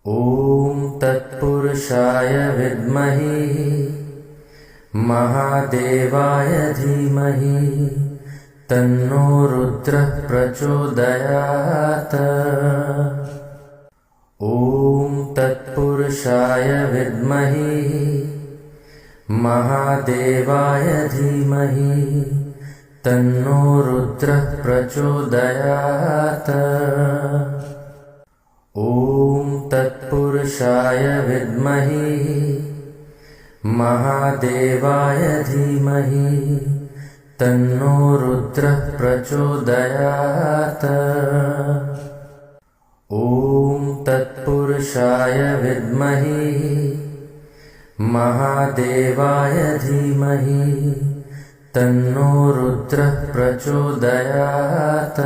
ॐ तत्पुरुषाय विद्महे महादेवाय धीमहि तन्नो रुद्रः प्रचोदयात्। ॐ तत्पुरुषाय विद्महे महादेवाय धीमहि तन्नो रुद्रः प्रचोदयात्। ॐ तत्पुरुषाय विद्महे महादेवाय धीमहि तन्नो रुद्रः प्रचोदयात्। ॐ तत्पुरुषाय विद्महे महादेवाय धीमहि तन्नो रुद्रः प्रचोदयात्।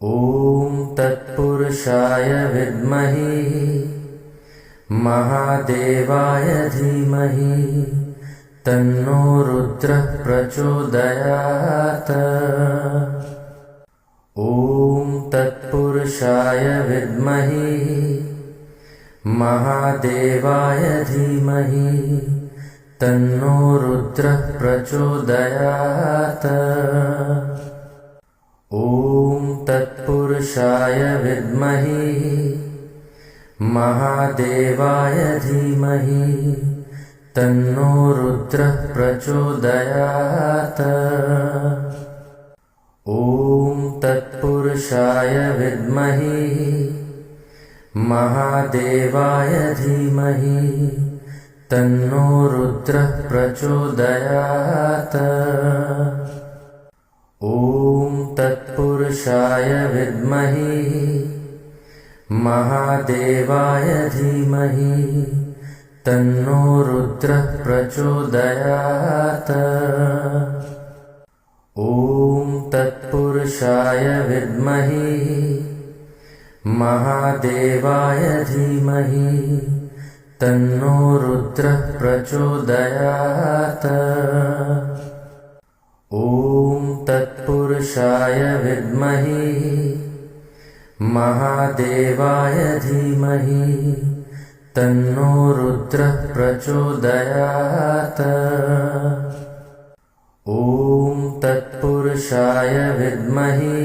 ॐ तत्पुरुषाय विद्महे महादेवाय धीमहि तन्नो रुद्रः प्रचोदयात्। ॐ तत्पुरुषाय विद्महे महादेवाय धीमहि तन्नो रुद्रः प्रचोदयात्। ॐ तत्पुरुषाय विद्महे महादेवाय धीमहि तन्नो रुद्रः प्रचोदयात्। ॐ तत्पुरुषाय विद्महे महादेवाय धीमहि तन्नो रुद्रः प्रचोदयात्। ॐ तत्पुरुषाय विद्महे महादेवाय धीमहि तन्नो रुद्रः प्रचोदयात्। ॐ तत्पुरुषाय विद्महे महादेवाय धीमहि तन्नो रुद्रः प्रचोदयात्। ॐ तत्पुरुषाय विद्महे महादेवाय धीमहि तन्नो रुद्रः प्रचोदयात्। ॐ तत्पुरुषाय विद्महे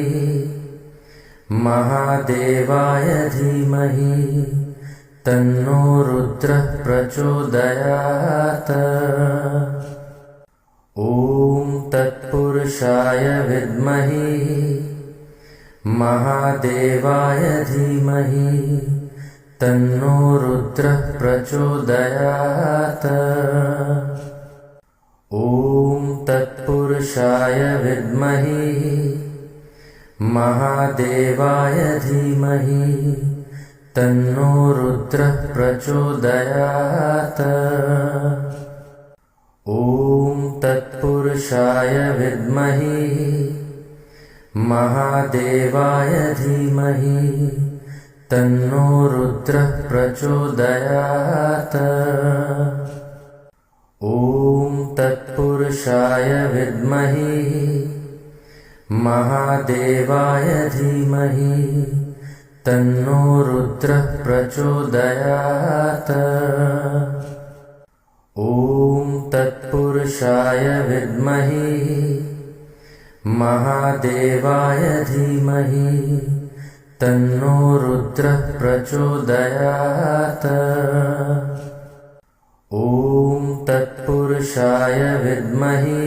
महादेवाय धीमहि तन्नो रुद्रः प्रचोदयात्। ॐ तत्पुरुषाय विद्महे महादेवाय धीमहि तन्नो रुद्रः प्रचोदयात्। ॐ तत्पुरुषाय विद्महे महादेवाय धीमहि तन्नो रुद्रः प्रचोदयात्। ॐ तत्पुरुषाय विद्महे महादेवाय धीमहि तन्नो रुद्रः प्रचोदयात्। ॐ तत्पुरुषाय विद्महे महादेवाय धीमहि तन्नो रुद्रः प्रचोदयात्। ॐ तत्पुरुषाय विद्महे महादेवाय धीमहि तन्नो रुद्रः प्रचोदयात्। ॐ तत्पुरुषाय विद्महे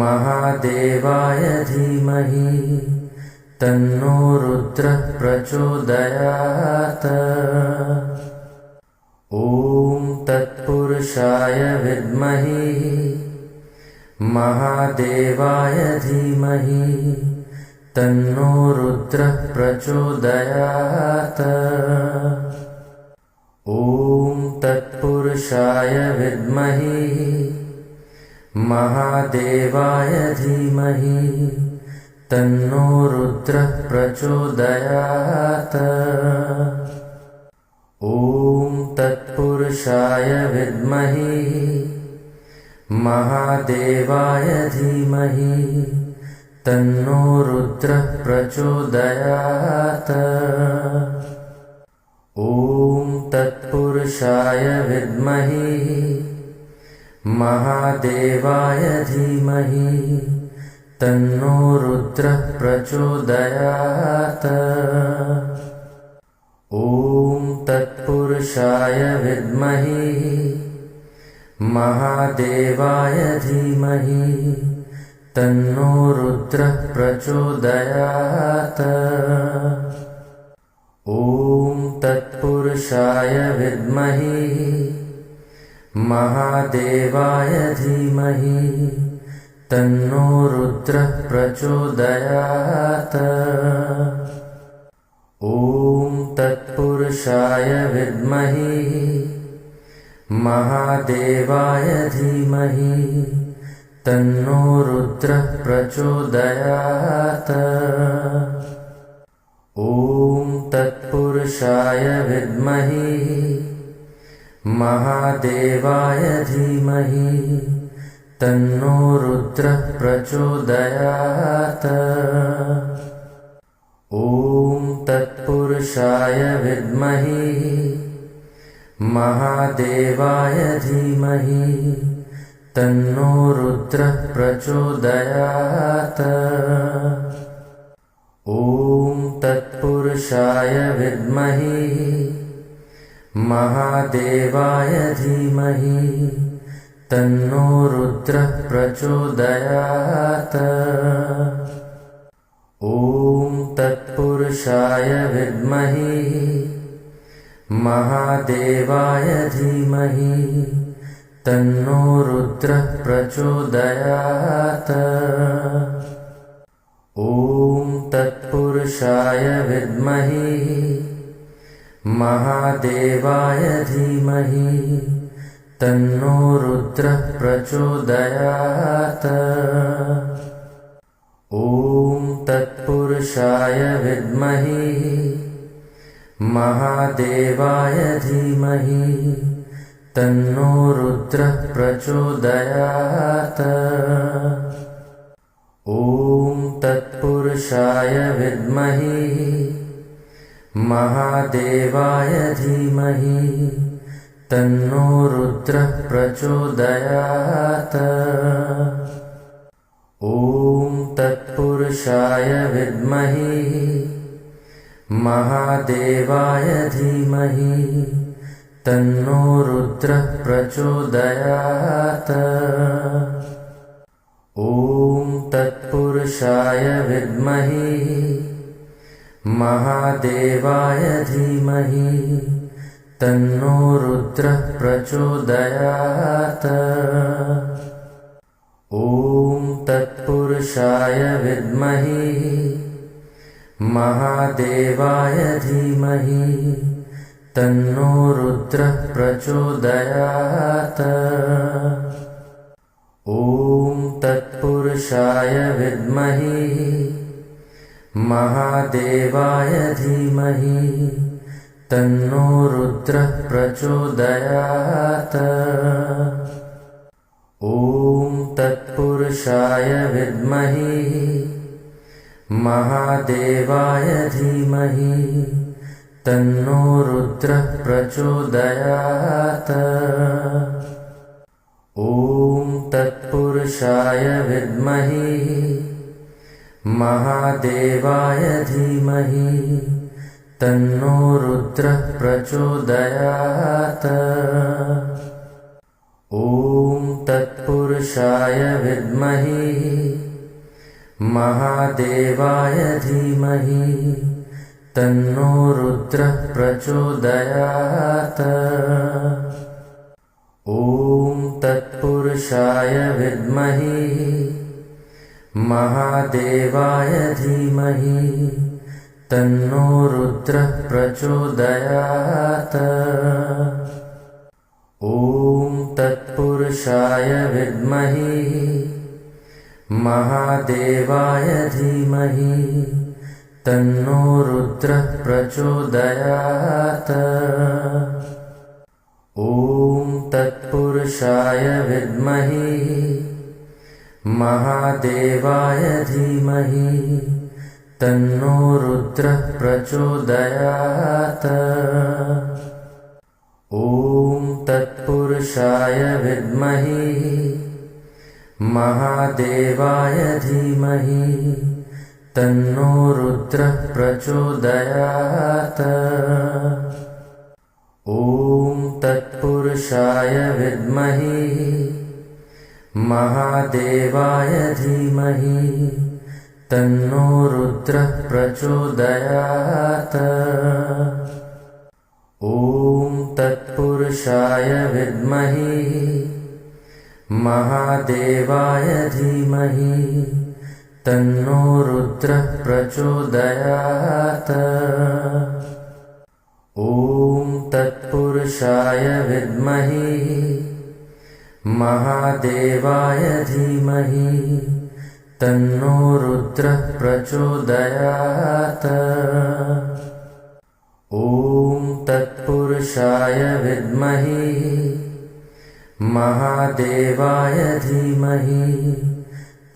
महादेवाय धीमहि तन्नो रुद्रः प्रचोदयात्। ॐ तत्पुरुषाय विद्महे महादेवाय धीमहि तन्नो रुद्रः प्रचोदयात्। ॐ तत्पुरुषाय विद्महे महादेवाय धीमहि तन्नो रुद्रः प्रचोदयात्। ॐ तत्पुरुषाय विद्महे महादेवाय धीमहि तन्नो रुद्रः प्रचोदयात्। तत्पुरुषाय विद्महे महादेवाय धीमहि तन्नो रुद्रः प्रचोदयात्। ॐ तत्पुरुषाय विद्महे महादेवाय धीमहि तन्नो रुद्रः प्रचोदयात्। ॐ तत्पुरुषाय विद्महे महादेवाय धीमहि तन्नो रुद्रः प्रचोदयात्। ॐ तत्पुरुषाय विद्महे महादेवाय धीमहि तन्नो रुद्रः प्रचोदयात्। ॐ तत्पुरुषाय विद्महे महादेवाय धीमहि तन्नो रुद्रः प्रचोदयात्। ॐ तत्पुरुषाय विद्महे महादेवाय धीमहि तन्नो रुद्रः प्रचोदयात्। ॐ तत्पुरुषाय विद्महे महादेवाय धीमहि तन्नो रुद्रः प्रचोदयात्। ॐ तत्पुरुषाय विद्महे महादेवाय धीमहि तन्नो रुद्रः प्रचोदयात्। ॐ तत्पुरुषाय विद्महे महादेवाय धीमहि तन्नो रुद्रः प्रचोदयात्। ॐ तत्पुरुषाय विद्महे महादेवाय धीमहि तन्नो रुद्रः प्रचोदयात्। ॐ तत्पुरुषाय विद्महे महादेवाय धीमहि तन्नो रुद्रः प्रचोदयात्। ॐ तत्पुरुषाय विद्महे महादेवाय धीमहि तन्नो रुद्रः प्रचोदयात्। ॐ तत्पुरुषाय विद्महे महादेवाय धीमहि तन्नो रुद्रः प्रचोदयात्। ॐ तत्पुरुषाय विद्महे महादेवाय धीमहि तन्नो रुद्रः प्रचोदयात्। ॐ तत्पुरुषाय विद्महे महादेवाय धीमहि तन्नो रुद्रः प्रचोदयात्। ॐ तत्पुरुषाय विद्महे महादेवाय धीमहि तन्नो रुद्रः प्रचोदयात्। ॐ तत्पुरुषाय विद्महे महादेवाय धीमहि तन्नो रुद्रः प्रचोदयात्। ॐ तत्पुरुषाय विद्महे महादेवाय धीमहि तन्नो रुद्रः प्रचोदयात्। ॐ तत्पुरुषाय विद्महे महादेवाय धीमहि तन्नो रुद्रः प्रचोदयात्। ॐ तत्पुरुषाय विद्महे महादेवाय धीमहि तन्नो रुद्रः प्रचोदयात्। ॐ तत्पुरुषाय विद्महे महादेवाय धीमहि तन्नो रुद्रः प्रचोदयात्। ॐ तत्पुरुषाय विद्महे महादेवाय धीमहि तन्नो रुद्रः प्रचोदयात्। ॐ तत्पुरुषाय विद्महे महादेवाय धीमहि तन्नो रुद्रः प्रचोदयात्। ॐ तत्पुरुषाय विद्महे महादेवाय धीमहि तन्नो रुद्रः प्रचोदयात्। ॐ तत्पुरुषाय विद्महे महादेवाय धीमहि तन्नो रुद्रः प्रचोदयात्। ॐ तत्पुरुषाय विद्महे महादेवाय धीमहि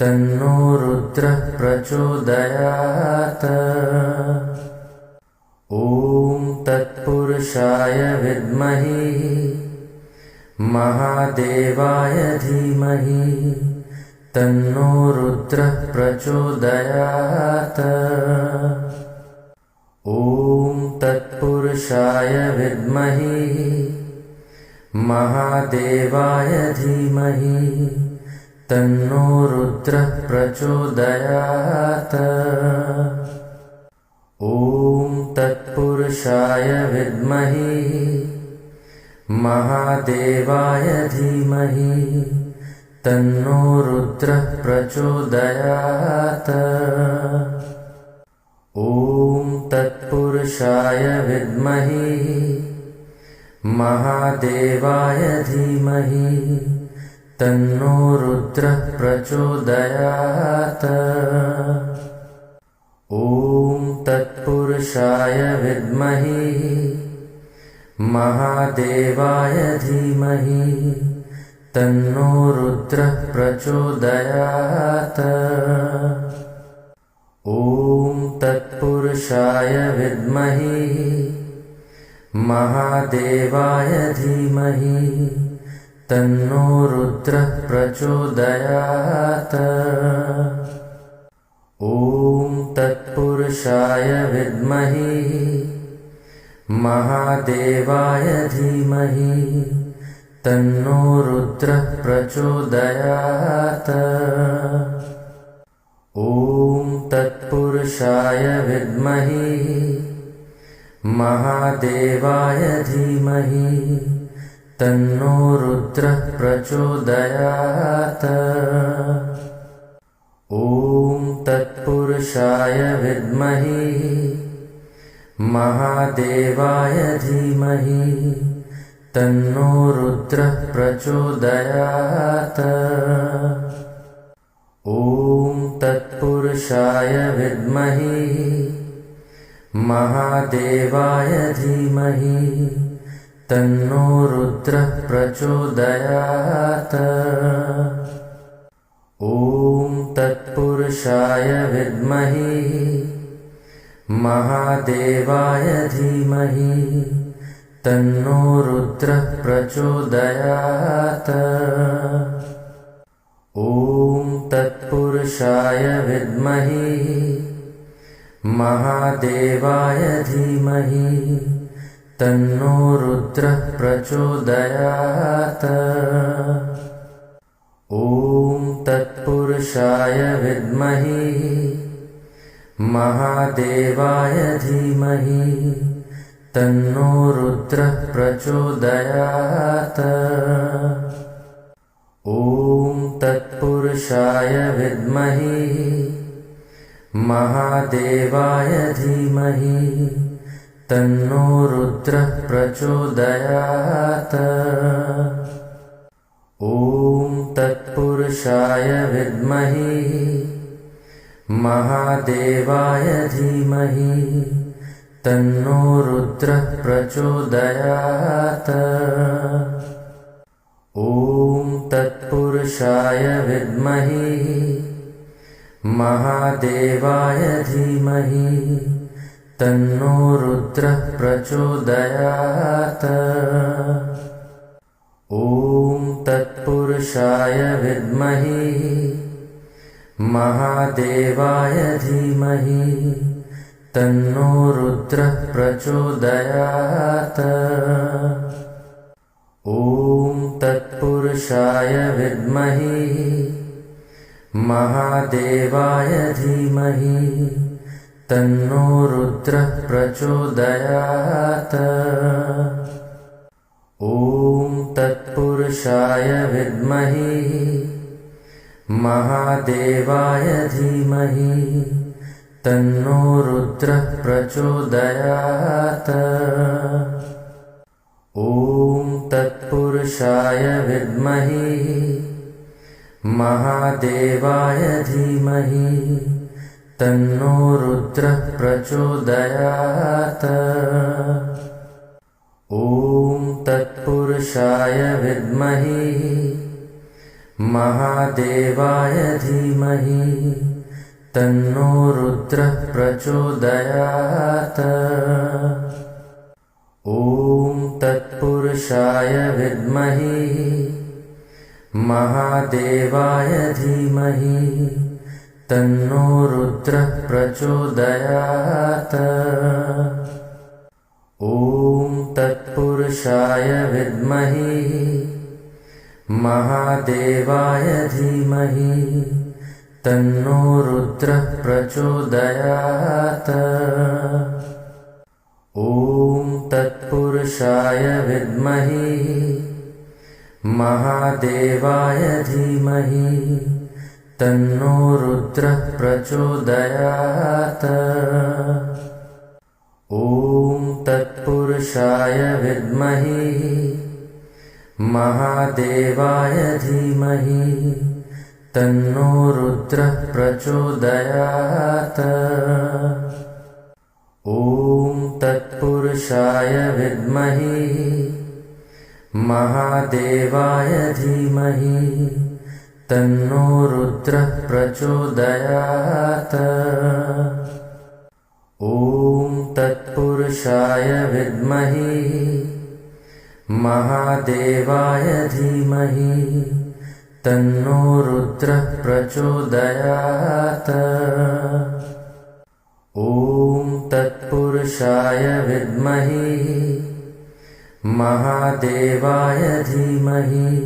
तन्नो रुद्रः प्रचोदयात्। ॐ तत्पुरुषाय विद्महे महादेवाय धीमहि तन्नो रुद्रः प्रचोदयात्। ॐ तत्पुरुषाय विद्महे महादेवाय धीमहि तन्नो रुद्रः प्रचोदयात्। ॐ तत्पुरुषाय विद्महे महादेवाय धीमहि तन्नो रुद्रः प्रचोदयात्। ॐ तत्पुरुषाय विद्महे महादेवाय धीमहि तन्नो रुद्रः प्रचोदयात्। ॐ तत्पुरुषाय विद्महे महादेवाय धीमहि तन्नो रुद्रः प्रचोदयात्। ॐ तत्पुरुषाय विद्महे महादेवाय धीमहि तन्नो रुद्रः प्रचोदयात्। ॐ तत्पुरुषाय विद्महे महादेवाय धीमहि तन्नो रुद्रः प्रचोदयात्। ॐ तत्पुरुषाय विद्महे महादेवाय धीमहि तन्नो रुद्रः प्रचोदयात्। ॐ तत्पुरुषाय विद्महे महादेवाय धीमहि तन्नो रुद्रः प्रचोदयात्। ॐ तत्पुरुषाय विद्महे महादेवाय धीमहि तन्नो रुद्रः प्रचोदयात्। ॐ तत्पुरुषाय विद्महे महादेवाय धीमहि तन्नो रुद्रः प्रचोदयात्। ॐ तत्पुरुषाय विद्महे महादेवाय धीमहि तन्नो रुद्रः प्रचोदयात्। ॐ तत्पुरुषाय विद्महे महादेवाय धीमहि तन्नो रुद्रः प्रचोदयात्। ॐ तत्पुरुषाय विद्महे महादेवाय धीमहि तन्नो रुद्रः प्रचोदयात्। ॐ तत्पुरुषाय विद्महे महादेवाय धीमहि तन्नो रुद्रः प्रचोदयात्। ॐ तत्पुरुषाय विद्महे महादेवाय धीमहि तन्नो रुद्रः प्रचोदयात्। ॐ तत्पुरुषाय विद्महे महादेवाय धीमहि तन्नो रुद्रः प्रचोदयात्। ॐ तत्पुरुषाय विद्महे महादेवाय धीमहि तन्नो रुद्रः प्रचोदयात्। ॐ तत्पुरुषाय विद्महे महादेवाय धीमहि तन्नो रुद्रः प्रचोदयात्। ॐ तत्पुरुषाय विद्महे महादेवाय धीमहि तन्नो रुद्रः प्रचोदयात्। ॐ तत्पुरुषाय विद्महे महादेवाय धीमहि तन्नो रुद्रः प्रचोदयात्। ॐ तत्पुरुषाय विद्महे महादेवाय धीमहि तन्नो रुद्रः प्रचोदयात्। ॐ तत्पुरुषाय विद्महे महादेवाय धीमहि तन्नो रुद्रः प्रचोदयात्। ॐ तत्पुरुषाय विद्महे महादेवाय धीमहि तन्नो रुद्रः प्रचोदयात्। ॐ तत्पुरुषाय विद्महे महादेवाय धीमहि तन्नो रुद्रः प्रचोदयात्। ॐ तत्पुरुषाय विद्महे महादेवाय धीमहि तन्नो रुद्रः प्रचोदयात्। ॐ तत्पुरुषाय विद्महे महादेवाय धीमहि तन्नो रुद्रः प्रचोदयात्। ॐ तत्पुरुषाय विद्महे महादेवाय धीमहि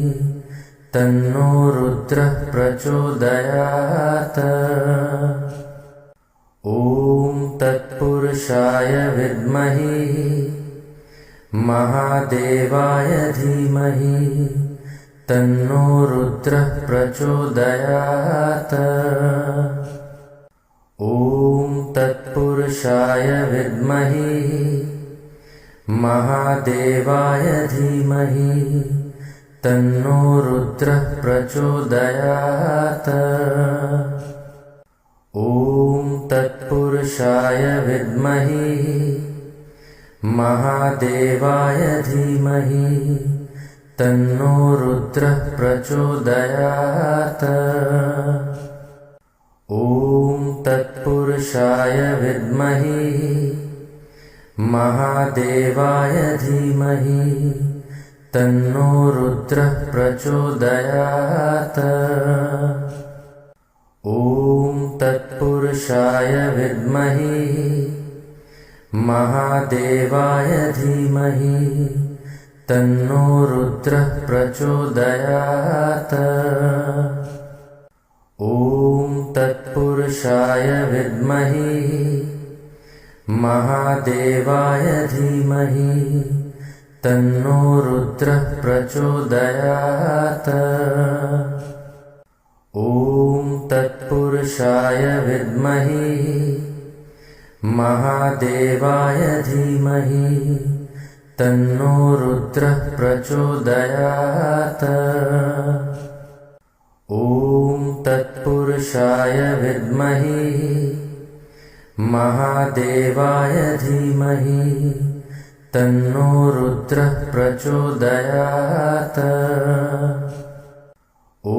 तन्नो रुद्रः प्रचोदयात्। ॐ तत्पुरुषाय विद्महे महादेवाय धीमहि तन्नो रुद्रः प्रचोदयात्। ॐ तत्पुरुषाय विद्महे महादेवाय धीमहि तन्नो रुद्रः प्रचोदयात्। ॐ तत्पुरुषाय विद्महे महादेवाय धीमहि तन्नो रुद्रः प्रचोदयात्। ॐ तत्पुरुषाय विद्महे महादेवाय धीमहि तन्नो रुद्रः प्रचोदयात्। ॐ तत्पुरुषाय विद्महे महादेवाय धीमहि तन्नो रुद्रः प्रचोदयात्। ॐ तत्पुरुषाय विद्महे महादेवाय धीमहि तन्नो रुद्रः प्रचोदयात्। ॐ तत्पुरुषाय विद्महे महादेवाय धीमहि तन्नो रुद्रः प्रचोदयात्। ॐ तत्पुरुषाय विद्महे महादेवाय धीमहि तन्नो रुद्रः प्रचोदयात्। ॐ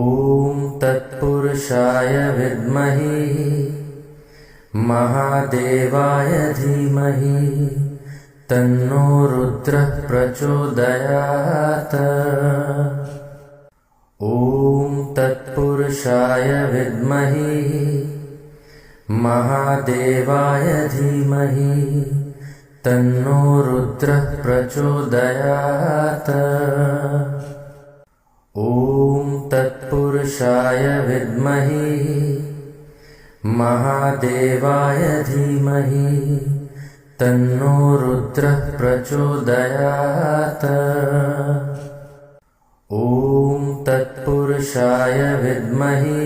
तत्पुरुषाय विद्महे महादेवाय धीमहि तन्नो रुद्रः प्रचोदयात्। ॐ तत्पुरुषाय विद्महे महादेवाय धीमहि तन्नो रुद्रः प्रचोदयात्। ॐ तत्पुरुषाय विद्महे महादेवाय धीमहि तन्नो रुद्रः प्रचोदयात्। ॐ तत्पुरुषाय विद्महे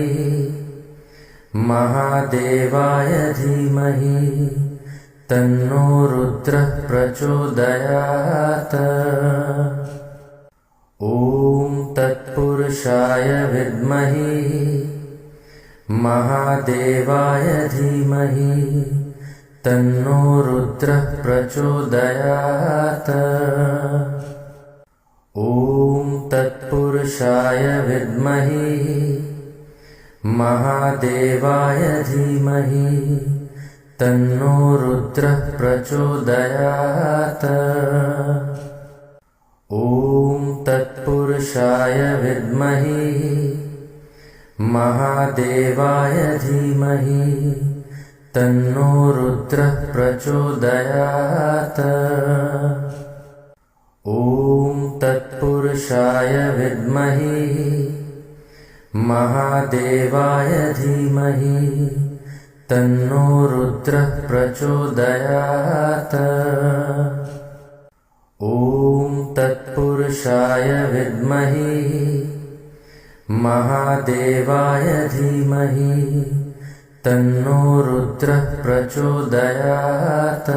महादेवाय धीमहि तन्नो रुद्रः प्रचोदयात्। ॐ तत्पुरुषाय विद्महे महादेवाय धीमहि तन्नो रुद्रः प्रचोदयात्। ॐ तत्पुरुषाय विद्महे महादेवाय धीमहि तन्नो रुद्रः प्रचोदयात्। ॐ तत्पुरुषाय विद्महे महादेवाय धीमहि तन्नो रुद्रः प्रचोदयात्। ॐ तत्पुरुषाय विद्महे महादेवाय धीमहि तन्नो रुद्रः प्रचोदयात्। ॐ तत्पुरुषाय विद्महे महादेवाय धीमहि तन्नो रुद्रः प्रचोदयात्।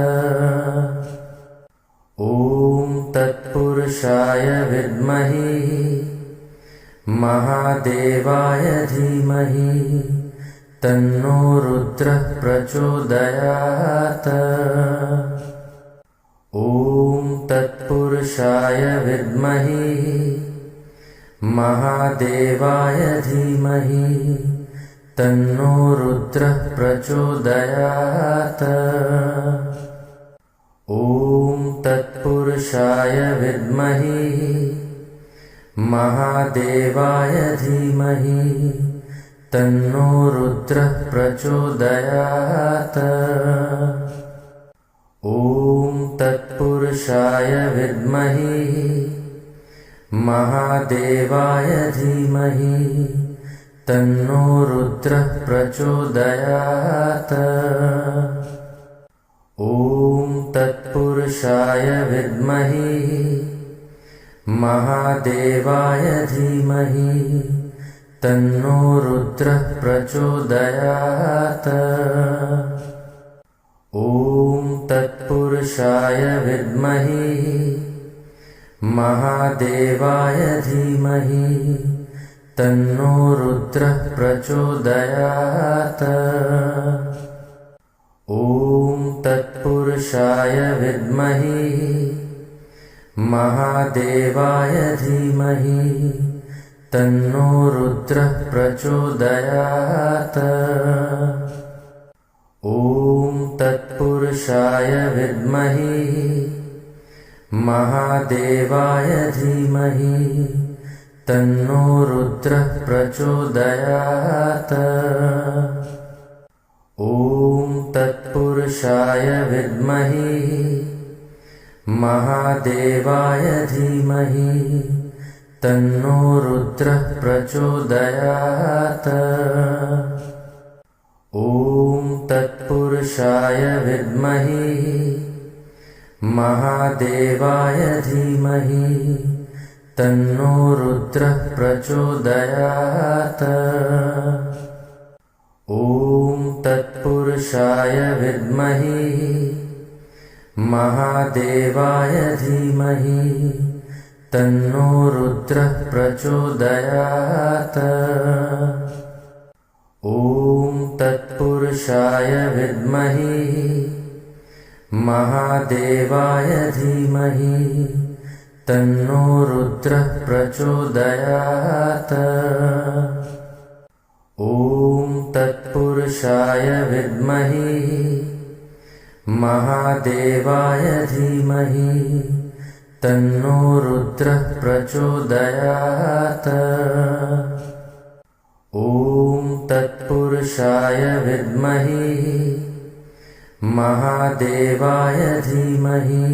ॐ तत्पुरुषाय विद्महे महादेवाय धीमहि तन्नो रुद्रः प्रचोदयात्। ॐ तत्पुरुषाय विद्महे महादेवाय धीमहि तन्नो रुद्रः प्रचोदयात्। ॐ तत्पुरुषाय विद्महे महादेवाय धीमहि तन्नो रुद्रः प्रचोदयात्। ॐ तत्पुरुषाय विद्महे महादेवाय धीमहि तन्नो रुद्रः प्रचोदयात्। ॐ तत्पुरुषाय विद्महे महादेवाय धीमहि तन्नो रुद्रः प्रचोदयात्। ॐ तत्पुरुषाय विद्महे महादेवाय धीमहि तन्नो रुद्रः प्रचोदयात्। ॐ तत्पुरुषाय विद्महे महादेवाय धीमहि तन्नो रुद्रः प्रचोदयात्। ॐ तत्पुरुषाय विद्महे महादेवाय धीमहि तन्नो रुद्रः प्रचोदयात्। ॐ तत्पुरुषाय विद्महे महादेवाय धीमहि तन्नो रुद्रः प्रचोदयात्। ॐ तत्पुरुषाय विद्महे महादेवाय धीमहि तन्नो रुद्रः प्रचोदयात्। ॐ तत्पुरुषाय विद्महे महादेवाय धीमहि तन्नो रुद्रः प्रचोदयात्। ॐ तत्पुरुषाय विद्महे महादेवाय धीमहि तन्नो रुद्रः प्रचोदयात्। ॐ तत् तत्पुरुषाय विद्महे महादेवाय धीमहि तन्नो रुद्रः प्रचोदयात्। ॐ तत्पुरुषाय विद्महे महादेवाय धीमहि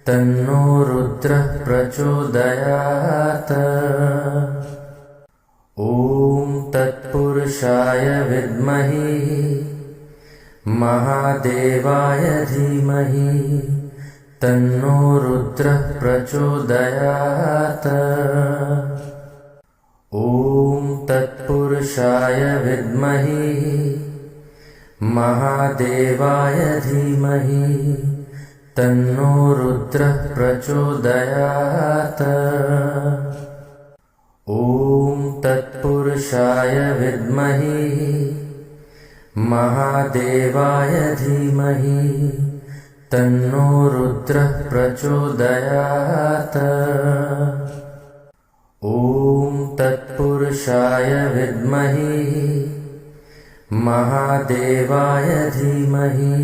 तन्नो रुद्रः प्रचोदयात्। ॐ तत्पुरुषाय विद्महे महादेवाय धीमहि तन्नो रुद्रः प्रचोदयात्। ॐ तत्पुरुषाय विद्महे महादेवाय धीमहि तन्नो रुद्रः प्रचोदयात्। ॐ तत्पुरुषाय विद्महे महादेवाय धीमहि तन्नो रुद्रः प्रचोदयात्। ॐ तत्पुरुषाय विद्महे महादेवाय धीमहि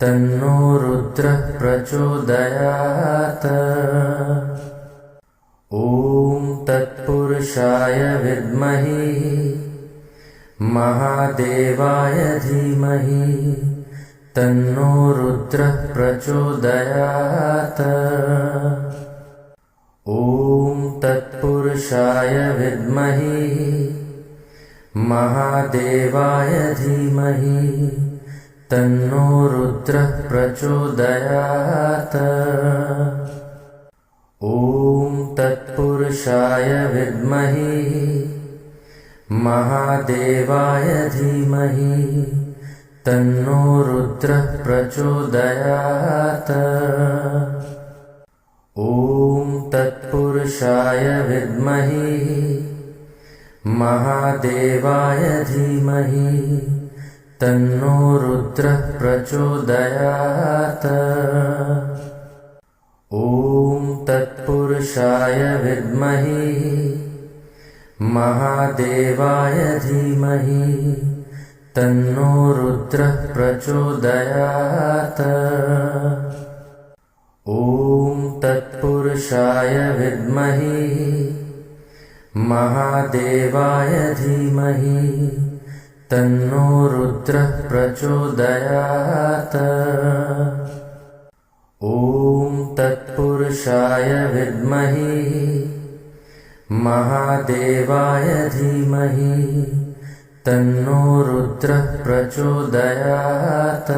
तन्नो रुद्रः प्रचोदयात्। ॐ तत्पुरुषाय विद्महे महादेवाय धीमहि तन्नो रुद्रः प्रचोदयात्। ॐ तत्पुरुषाय विद्महे महादेवाय धीमहि तन्नो रुद्रः प्रचोदयात्। ॐ तत्पुरुषाय विद्महे महादेवाय धीमहि तन्नो रुद्रः प्रचोदयात्। ॐ तत्पुरुषाय विद्महे महादेवाय धीमहि तन्नो रुद्रः प्रचोदयात्। ॐ तत्पुरुषाय विद्महे महादेवाय धीमहि तन्नो रुद्रः प्रचोदयात्। ॐ तत्पुरुषाय विद्महे महादेवाय धीमहि तन्नो रुद्रः प्रचोदयात्। ॐ तत्पुरुषाय विद्महे महादेवाय धीमहि तन्नो रुद्रः प्रचोदयात्।